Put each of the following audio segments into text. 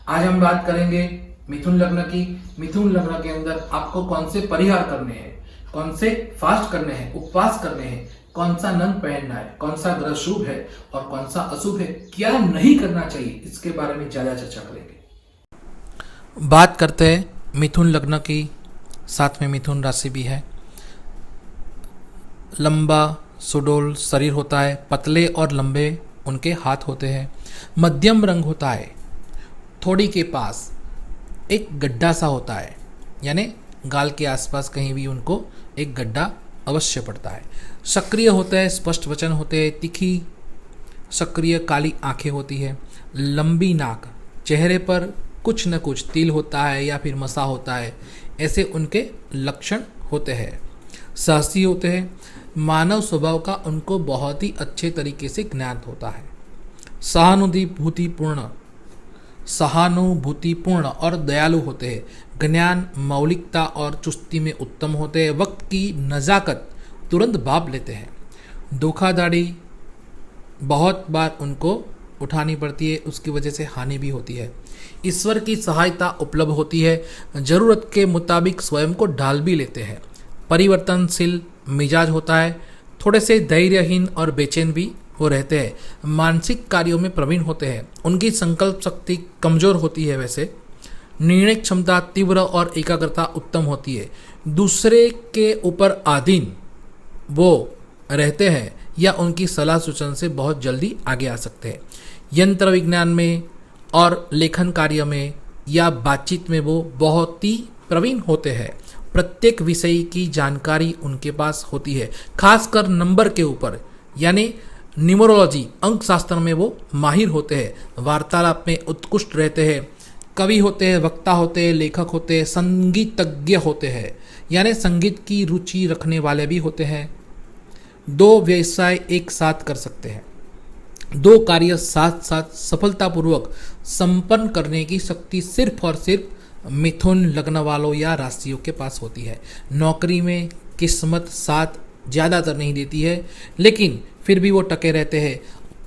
आज हम बात करेंगे मिथुन लग्न की। मिथुन लग्न के अंदर आपको कौन से परिहार करने हैं, कौन से फास्ट करने हैं, उपवास करने हैं, कौन सा नंग पहनना है, कौन सा ग्रह शुभ है और कौन सा अशुभ है, क्या नहीं करना चाहिए, इसके बारे में ज्यादा चर्चा करेंगे। बात करते हैं मिथुन लग्न की, साथ में मिथुन राशि भी है। लंबा सुडौल शरीर होता है, पतले और लंबे उनके हाथ होते हैं, मध्यम रंग होता है, थोड़ी के पास एक गड्ढा सा होता है, यानी गाल के आसपास कहीं भी उनको एक गड्ढा अवश्य पड़ता है। सक्रिय होता है, स्पष्ट वचन होते हैं, तीखी सक्रिय काली आंखें होती है, लंबी नाक, चेहरे पर कुछ न कुछ तिल होता है या फिर मसा होता है, ऐसे उनके लक्षण होते हैं। साहसी होते हैं, मानव स्वभाव का उनको बहुत ही अच्छे तरीके से ज्ञान होता है। सहानुभूतिपूर्ण और दयालु होते हैं, ज्ञान, मौलिकता और चुस्ती में उत्तम होते हैं, वक्त की नज़ाकत तुरंत भाप लेते हैं। धोखाधड़ी बहुत बार उनको उठानी पड़ती है, उसकी वजह से हानि भी होती है। ईश्वर की सहायता उपलब्ध होती है, ज़रूरत के मुताबिक स्वयं को ढाल भी लेते हैं। परिवर्तनशील मिजाज होता है, थोड़े से धैर्यहीन और बेचैन भी वो रहते हैं। मानसिक कार्यों में प्रवीण होते हैं, उनकी संकल्प शक्ति कमज़ोर होती है। वैसे निर्णय क्षमता तीव्र और एकाग्रता उत्तम होती है। दूसरे के ऊपर अधीन वो रहते हैं या उनकी सलाह सूचना से बहुत जल्दी आगे आ सकते हैं। यंत्र विज्ञान में और लेखन कार्य में या बातचीत में वो बहुत ही प्रवीण होते हैं। प्रत्येक विषय की जानकारी उनके पास होती है, खासकर नंबर के ऊपर, यानी न्यूमरोलॉजी अंक शास्त्र में वो माहिर होते हैं। वार्तालाप में उत्कृष्ट रहते हैं, कवि होते हैं, वक्ता होते हैं, लेखक होते हैं, संगीतज्ञ होते हैं, यानी संगीत की रुचि रखने वाले भी होते हैं। दो व्यवसाय एक साथ कर सकते हैं, दो कार्य साथ साथ सफलतापूर्वक संपन्न करने की शक्ति सिर्फ और सिर्फ मिथुन लग्न वालों या राशियों के पास होती है। नौकरी में किस्मत साथ ज़्यादातर नहीं देती है, लेकिन फिर भी वो टके रहते हैं।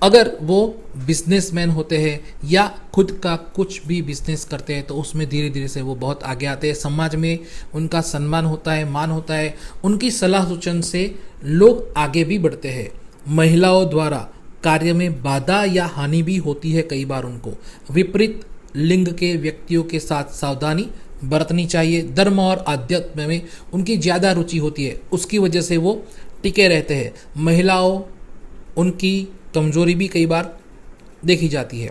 अगर वो बिजनेसमैन होते हैं या खुद का कुछ भी बिजनेस करते हैं तो उसमें धीरे धीरे से वो बहुत आगे आते हैं। समाज में उनका सम्मान होता है, मान होता है, उनकी सलाह सूचन से लोग आगे भी बढ़ते हैं। महिलाओं द्वारा कार्य में बाधा या हानि भी होती है कई बार उनको। विपरीत लिंग के व्यक्तियों के साथ सावधानी बरतनी चाहिए। धर्म और आध्यात्म में उनकी ज़्यादा रुचि होती है, उसकी वजह से वो टिके रहते हैं। महिलाओं उनकी कमजोरी भी कई बार देखी जाती है।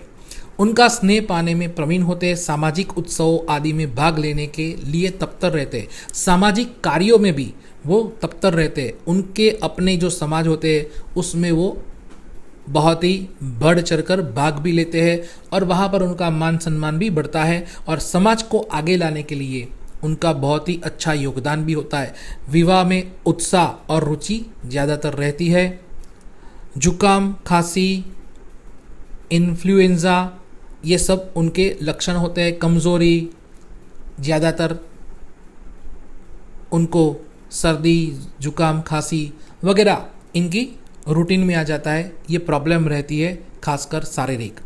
उनका स्नेह पाने में प्रवीण होते हैं, सामाजिक उत्सवों आदि में भाग लेने के लिए तत्पर रहते हैं। सामाजिक कार्यों में भी वो तत्पर रहते हैं। उनके अपने जो समाज होते हैं उसमें वो बहुत ही बढ़ चढ़कर भाग भी लेते हैं और वहाँ पर उनका मान सम्मान भी बढ़ता है और समाज को आगे लाने के लिए उनका बहुत ही अच्छा योगदान भी होता है। विवाह में उत्साह और रुचि ज़्यादातर रहती है। जुकाम, खांसी, इन्फ्लुएंज़ा, ये सब उनके लक्षण होते हैं। कमज़ोरी, ज़्यादातर उनको सर्दी, जुकाम, खांसी वगैरह इनकी रूटीन में आ जाता है। ये प्रॉब्लम रहती है, खासकर शारीरिक।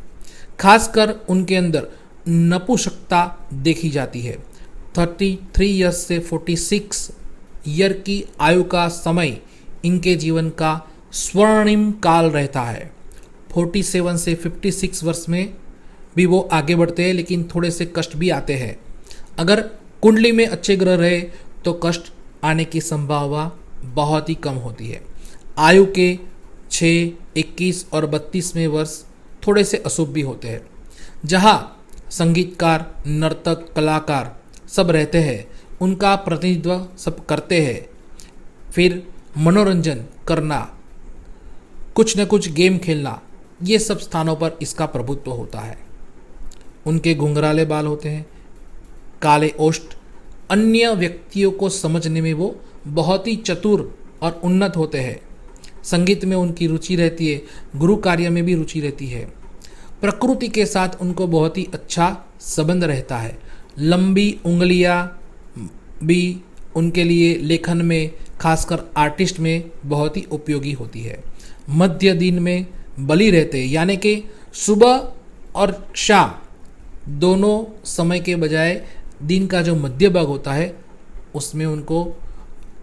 खासकर उनके अंदर नपुंसकता देखी जाती है। 33 ईयर्स से 46 ईयर की आयु का समय इनके जीवन का स्वर्णिम काल रहता है। 47 से 56 वर्ष में भी वो आगे बढ़ते हैं, लेकिन थोड़े से कष्ट भी आते हैं। अगर कुंडली में अच्छे ग्रह रहे तो कष्ट आने की संभावना बहुत ही कम होती है। आयु के 6, 21 और 32वें वर्ष थोड़े से अशुभ भी होते हैं। जहाँ संगीतकार, नर्तक, कलाकार सब रहते हैं, उनका प्रतिनिधित्व सब करते हैं। फिर मनोरंजन करना, कुछ न कुछ गेम खेलना, ये सब स्थानों पर इसका प्रभुत्व होता है। उनके घुंघराले बाल होते हैं, काले ओष्ठ। अन्य व्यक्तियों को समझने में वो बहुत ही चतुर और उन्नत होते हैं। संगीत में उनकी रुचि रहती है, गुरु कार्य में भी रुचि रहती है। प्रकृति के साथ उनको बहुत ही अच्छा संबंध रहता है। लंबी उंगलियां भी उनके लिए लेखन में, खासकर आर्टिस्ट में बहुत ही उपयोगी होती है। मध्य दिन में बली रहते हैं, यानी कि सुबह और शाम दोनों समय के बजाय दिन का जो मध्य भाग होता है उसमें उनको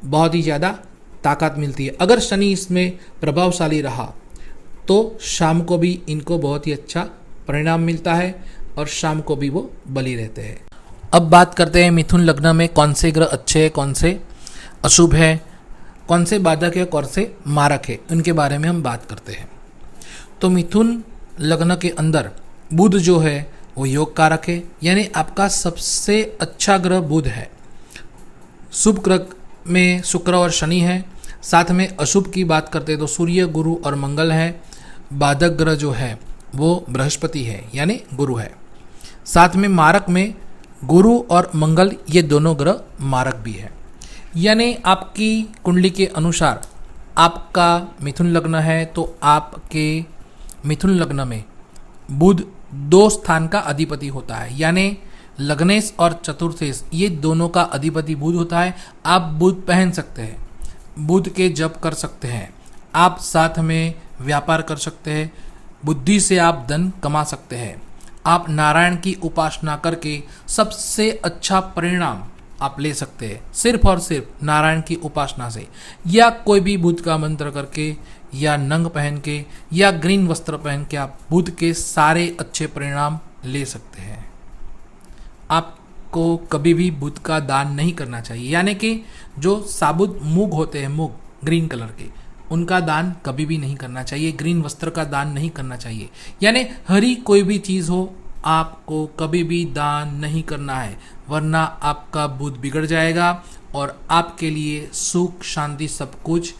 बहुत ही ज़्यादा ताकत मिलती है। अगर शनि इसमें प्रभावशाली रहा तो शाम को भी इनको बहुत ही अच्छा परिणाम मिलता है और शाम को भी वो बली रहते हैं। अब बात करते हैं मिथुन लग्न में कौन से ग्रह अच्छे हैं, कौन से अशुभ है, कौन से बाधक है, कौन से मारक है, उनके बारे में हम बात करते हैं। तो मिथुन लग्न के अंदर बुध जो है वो योग कारक है, यानी आपका सबसे अच्छा ग्रह बुध है। शुभ ग्रह में शुक्र और शनि है। साथ में अशुभ की बात करते हैं तो सूर्य, गुरु और मंगल है। बाधक ग्रह जो है वो बृहस्पति है, यानी गुरु है। साथ में मारक में गुरु और मंगल, ये दोनों ग्रह मारक भी है। यानी आपकी कुंडली के अनुसार आपका मिथुन लग्न है तो आपके मिथुन लग्न में बुध 2 स्थान का अधिपति होता है, यानी लग्नेश और चतुर्थेश ये दोनों का अधिपति बुध होता है। आप बुध पहन सकते हैं, बुध के जप कर सकते हैं, आप साथ में व्यापार कर सकते हैं, बुद्धि से आप धन कमा सकते हैं। आप नारायण की उपासना करके सबसे अच्छा परिणाम आप ले सकते हैं, सिर्फ और सिर्फ नारायण की उपासना से, या कोई भी बुध का मंत्र करके, या नंग पहन के, या ग्रीन वस्त्र पहन के आप बुध के सारे अच्छे परिणाम ले सकते हैं। आपको कभी भी बुध का दान नहीं करना चाहिए, यानी कि जो साबुत मूंग होते हैं, मूंग ग्रीन कलर के, उनका दान कभी भी नहीं करना चाहिए। ग्रीन वस्त्र का दान नहीं करना चाहिए, यानी हरी कोई भी चीज़ हो आपको कभी भी दान नहीं करना है, वरना आपका बुध बिगड़ जाएगा और आपके लिए सुख शांति सब कुछ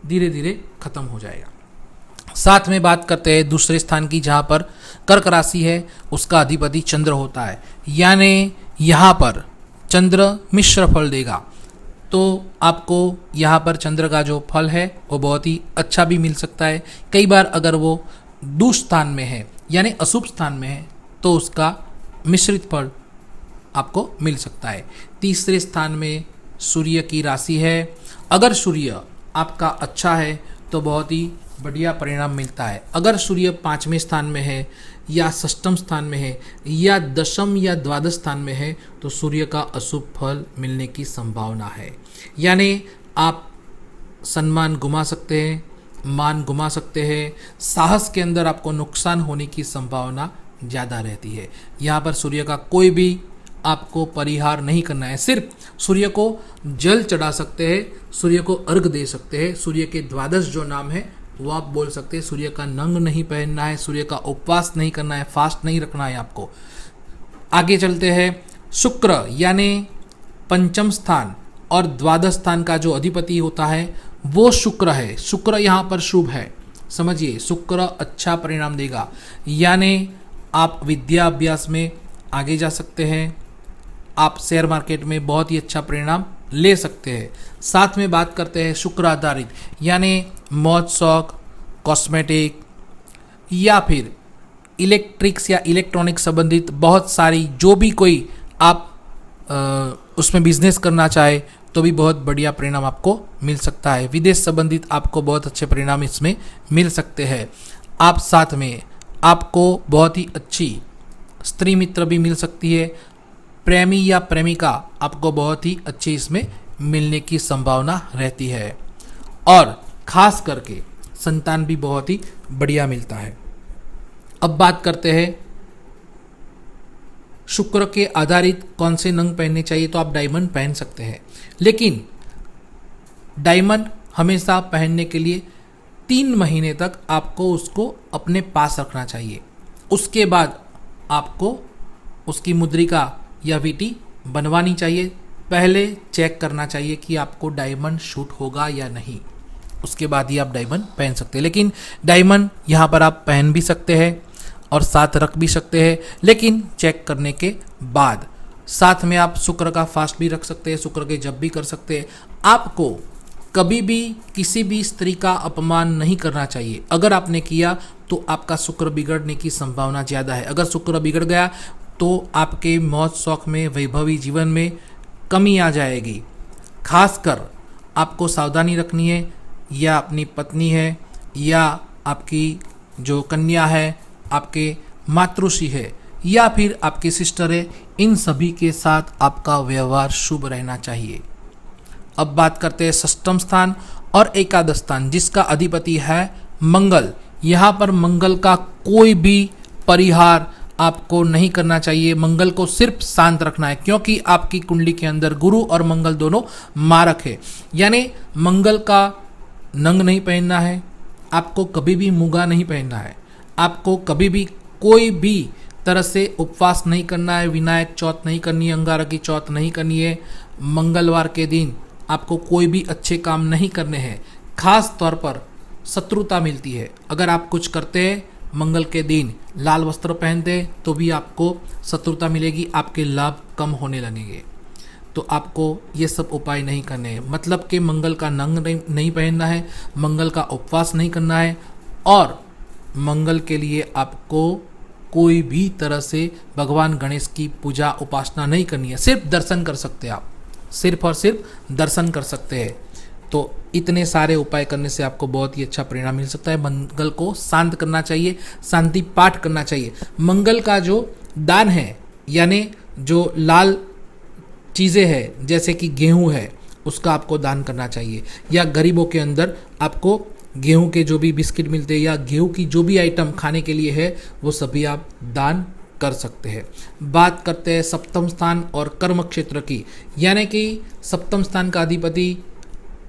धीरे धीरे खत्म हो जाएगा। साथ में बात करते हैं दूसरे स्थान की, जहाँ पर कर्क राशि है, उसका अधिपति चंद्र होता है, यानी यहाँ पर चंद्र मिश्र फल देगा। तो आपको यहाँ पर चंद्र का जो फल है वो बहुत ही अच्छा भी मिल सकता है। कई बार अगर वो दुष्स्थान में है, यानी अशुभ स्थान में है, तो उसका मिश्रित फल आपको मिल सकता है। तीसरे स्थान में सूर्य की राशि है। अगर सूर्य आपका अच्छा है तो बहुत ही बढ़िया परिणाम मिलता है। अगर सूर्य 5वें स्थान में है, या 6वें स्थान में है, या 10वें या 12वें स्थान में है, तो सूर्य का अशुभ फल मिलने की संभावना है। यानी आप सम्मान गुमा सकते हैं, मान गुमा सकते हैं, साहस के अंदर आपको नुकसान होने की संभावना ज़्यादा रहती है। यहाँ पर सूर्य का कोई भी आपको परिहार नहीं करना है, सिर्फ सूर्य को जल चढ़ा सकते हैं, सूर्य को अर्घ दे सकते हैं, सूर्य के 12 जो नाम है वो आप बोल सकते हैं। सूर्य का नंग नहीं पहनना है, सूर्य का उपवास नहीं करना है, फास्ट नहीं रखना है आपको। आगे चलते हैं। शुक्र यानी 5वें स्थान और 12वें स्थान का जो अधिपति होता है वो शुक्र है। शुक्र यहाँ पर शुभ है, समझिए, शुक्र अच्छा परिणाम देगा, यानी आप विद्या अभ्यास में आगे जा सकते हैं, आप शेयर मार्केट में बहुत ही अच्छा परिणाम ले सकते हैं। साथ में बात करते हैं शुक्र आधारित, यानी मौज शौक, कॉस्मेटिक या फिर इलेक्ट्रिक्स या इलेक्ट्रॉनिक संबंधित बहुत सारी जो भी कोई आप उसमें बिजनेस करना चाहे तो भी बहुत बढ़िया परिणाम आपको मिल सकता है। विदेश संबंधित आपको बहुत अच्छे परिणाम इसमें मिल सकते हैं। आप साथ में आपको बहुत ही अच्छी स्त्री मित्र भी मिल सकती है, प्रेमी या प्रेमिका आपको बहुत ही अच्छी इसमें मिलने की संभावना रहती है, और खास करके संतान भी बहुत ही बढ़िया मिलता है। अब बात करते हैं शुक्र के आधारित कौन से नंग पहनने चाहिए। तो आप डायमंड पहन सकते हैं, लेकिन डायमंड हमेशा पहनने के लिए 3 महीने तक आपको उसको अपने पास रखना चाहिए। उसके बाद आपको उसकी मुद्रिका या वीटी बनवानी चाहिए। पहले चेक करना चाहिए कि आपको डायमंड शूट होगा या नहीं, उसके बाद ही आप डायमंड पहन सकते हैं। लेकिन डायमंड यहाँ पर आप पहन भी सकते हैं और साथ रख भी सकते हैं, लेकिन चेक करने के बाद। साथ में आप शुक्र का फास्ट भी रख सकते हैं, शुक्र के जप भी कर सकते हैं। आपको कभी भी किसी भी स्त्री का अपमान नहीं करना चाहिए। अगर आपने किया तो आपका शुक्र बिगड़ने की संभावना ज़्यादा है। अगर शुक्र बिगड़ गया तो आपके मौज शौक में, वैभवी जीवन में कमी आ जाएगी। खासकर आपको सावधानी रखनी है, या अपनी पत्नी है, या आपकी जो कन्या है, आपके मातृश्री है, या फिर आपकी सिस्टर है, इन सभी के साथ आपका व्यवहार शुभ रहना चाहिए। अब बात करते हैं षष्ठम स्थान और एकादश स्थान, जिसका अधिपति है मंगल। यहाँ पर मंगल का कोई भी परिहार आपको नहीं करना चाहिए। मंगल को सिर्फ शांत रखना है, क्योंकि आपकी कुंडली के अंदर गुरु और मंगल दोनों मारक है। यानी मंगल का नंग नहीं पहनना है, आपको कभी भी मुगा नहीं पहनना है, आपको कभी भी कोई भी तरह से उपवास नहीं करना है, विनायक चौथ नहीं करनी है, अंगारकी चौथ नहीं करनी है। मंगलवार के दिन आपको कोई भी अच्छे काम नहीं करने हैं। खास तौर पर शत्रुता मिलती है। अगर आप कुछ करते हैं मंगल के दिन, लाल वस्त्र पहनते हैं, तो भी आपको शत्रुता मिलेगी, आपके लाभ कम होने लगेंगे। तो आपको ये सब उपाय नहीं करने हैं। मतलब कि मंगल का नंग नहीं पहनना है, मंगल का उपवास नहीं करना है, और मंगल के लिए आपको कोई भी तरह से भगवान गणेश की पूजा उपासना नहीं करनी है। सिर्फ दर्शन कर सकते हैं आप, सिर्फ और सिर्फ दर्शन कर सकते हैं। तो इतने सारे उपाय करने से आपको बहुत ही अच्छा परिणाम मिल सकता है। मंगल को शांत करना चाहिए, शांति पाठ करना चाहिए। मंगल का जो दान है, यानी जो लाल चीज़ें हैं जैसे कि गेहूं है, उसका आपको दान करना चाहिए। या गरीबों के अंदर आपको गेहूं के जो भी बिस्किट मिलते हैं या गेहूं की जो भी आइटम खाने के लिए है, वो सभी आप दान कर सकते हैं। बात करते हैं सप्तम स्थान और कर्म क्षेत्र की, यानी कि सप्तम स्थान का अधिपति,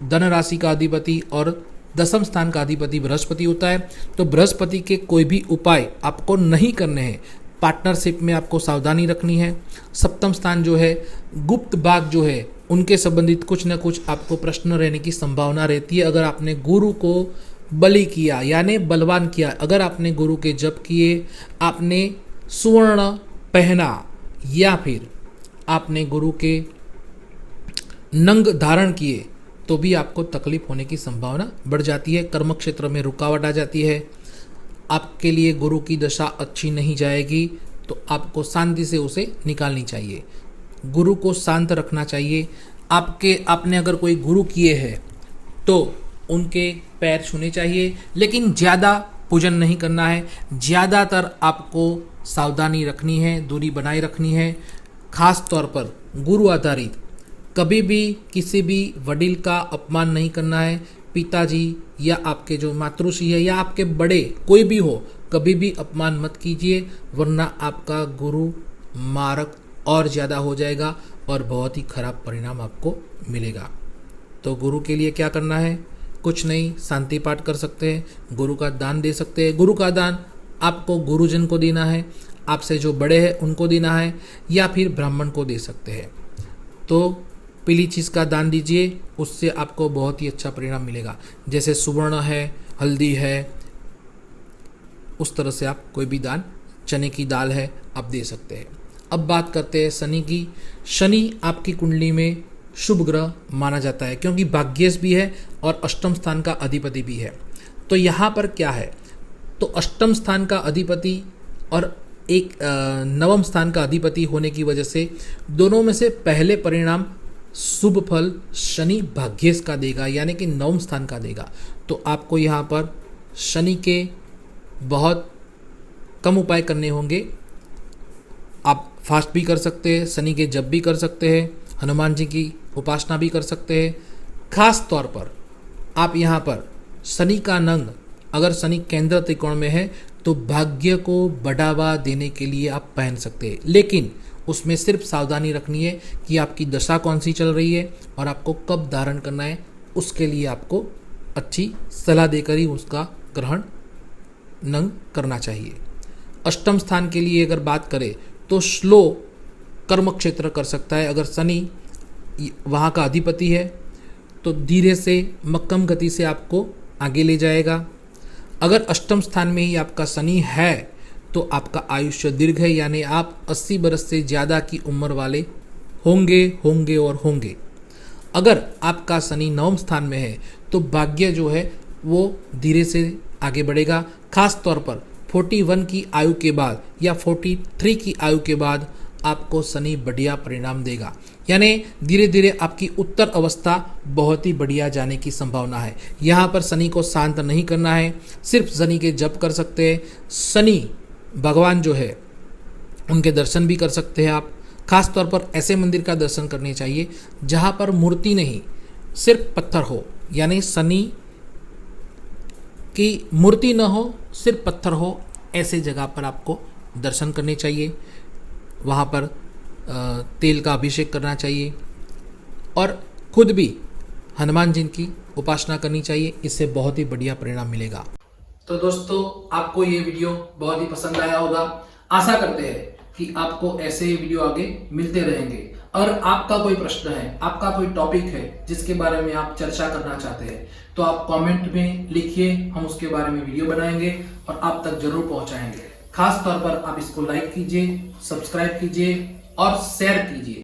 धन राशि का अधिपति और दसम स्थान का अधिपति बृहस्पति होता है। तो बृहस्पति के कोई भी उपाय आपको नहीं करने हैं। पार्टनरशिप में आपको सावधानी रखनी है। सप्तम स्थान जो है, गुप्त बात जो है, उनके संबंधित कुछ न कुछ आपको प्रश्न रहने की संभावना रहती है। अगर आपने गुरु को बलि किया, यानी बलवान किया, अगर आपने गुरु के जप किए, आपने सुवर्ण पहना, या फिर आपने गुरु के नंग धारण किए, तो भी आपको तकलीफ होने की संभावना बढ़ जाती है। कर्म क्षेत्र में रुकावट आ जाती है। आपके लिए गुरु की दशा अच्छी नहीं जाएगी, तो आपको शांति से उसे निकालनी चाहिए। गुरु को शांत रखना चाहिए। आपने अगर कोई गुरु किए हैं तो उनके पैर छूने चाहिए, लेकिन ज़्यादा पूजन नहीं करना है। ज़्यादातर आपको सावधानी रखनी है, दूरी बनाए रखनी है। खास तौर पर गुरु आधारित कभी भी किसी भी वडील का अपमान नहीं करना है। पिताजी या आपके जो मातृश्री है या आपके बड़े कोई भी हो, कभी भी अपमान मत कीजिए, वरना आपका गुरु मारक और ज़्यादा हो जाएगा और बहुत ही खराब परिणाम आपको मिलेगा। तो गुरु के लिए क्या करना है? कुछ नहीं, शांति पाठ कर सकते हैं, गुरु का दान दे सकते हैं। गुरु का दान आपको गुरुजन को देना है, आपसे जो बड़े हैं उनको देना है, या फिर ब्राह्मण को दे सकते हैं। तो पीली चीज़ का दान दीजिए, उससे आपको बहुत ही अच्छा परिणाम मिलेगा। जैसे सुवर्ण है, हल्दी है, उस तरह से आप कोई भी दान, चने की दाल है, आप दे सकते हैं। अब बात करते हैं शनि की। शनि आपकी कुंडली में शुभ ग्रह माना जाता है, क्योंकि भाग्येश भी है और अष्टम स्थान का अधिपति भी है। तो यहाँ पर क्या है, तो अष्टम स्थान का अधिपति और एक नवम स्थान का अधिपति होने की वजह से दोनों में से पहले परिणाम शुभ फल शनि भाग्येश का देगा, यानी कि नवम स्थान का देगा। तो आपको यहाँ पर शनि के बहुत कम उपाय करने होंगे। आप फास्ट भी कर सकते हैं, शनि के जप भी कर सकते हैं, हनुमान जी की उपासना भी कर सकते हैं। खास तौर पर आप यहाँ पर शनि का नंग, अगर शनि केंद्र त्रिकोण में है तो भाग्य को बढ़ावा देने के लिए आप पहन सकते हैं, लेकिन उसमें सिर्फ सावधानी रखनी है कि आपकी दशा कौन सी चल रही है और आपको कब धारण करना है। उसके लिए आपको अच्छी सलाह देकर ही उसका ग्रहण नंग करना चाहिए। अष्टम स्थान के लिए अगर बात करें तो स्लो कर्म क्षेत्र कर सकता है। अगर शनि वहाँ का अधिपति है तो धीरे से मक्कम गति से आपको आगे ले जाएगा। अगर अष्टम स्थान में ही आपका शनि है तो आपका आयुष्य दीर्घ है, यानी आप 80 बरस से ज़्यादा की उम्र वाले होंगे। अगर आपका शनि नवम स्थान में है तो भाग्य जो है वो धीरे से आगे बढ़ेगा। खास तौर पर 41 की आयु के बाद या 43 की आयु के बाद आपको शनि बढ़िया परिणाम देगा, यानी धीरे धीरे आपकी उत्तर अवस्था बहुत ही बढ़िया जाने की संभावना है। यहाँ पर शनि को शांत नहीं करना है, सिर्फ शनि के जप कर सकते हैं। शनि भगवान जो है उनके दर्शन भी कर सकते हैं आप। खास तौर पर ऐसे मंदिर का दर्शन करने चाहिए जहाँ पर मूर्ति नहीं, सिर्फ पत्थर हो, यानी शनि की मूर्ति न हो, सिर्फ पत्थर हो, ऐसे जगह पर आपको दर्शन करने चाहिए। वहाँ पर तेल का अभिषेक करना चाहिए और खुद भी हनुमान जी की उपासना करनी चाहिए। इससे बहुत ही बढ़िया परिणाम मिलेगा। तो दोस्तों, आपको ये वीडियो बहुत ही पसंद आया होगा। आशा करते हैं कि आपको ऐसे ही वीडियो आगे मिलते रहेंगे। और आपका कोई प्रश्न है, आपका कोई टॉपिक है जिसके बारे में आप चर्चा करना चाहते हैं, तो आप कमेंट में लिखिए, हम उसके बारे में वीडियो बनाएंगे और आप तक जरूर पहुंचाएंगे। खास तौर पर आप इसको लाइक कीजिए, सब्सक्राइब कीजिए और शेयर कीजिए।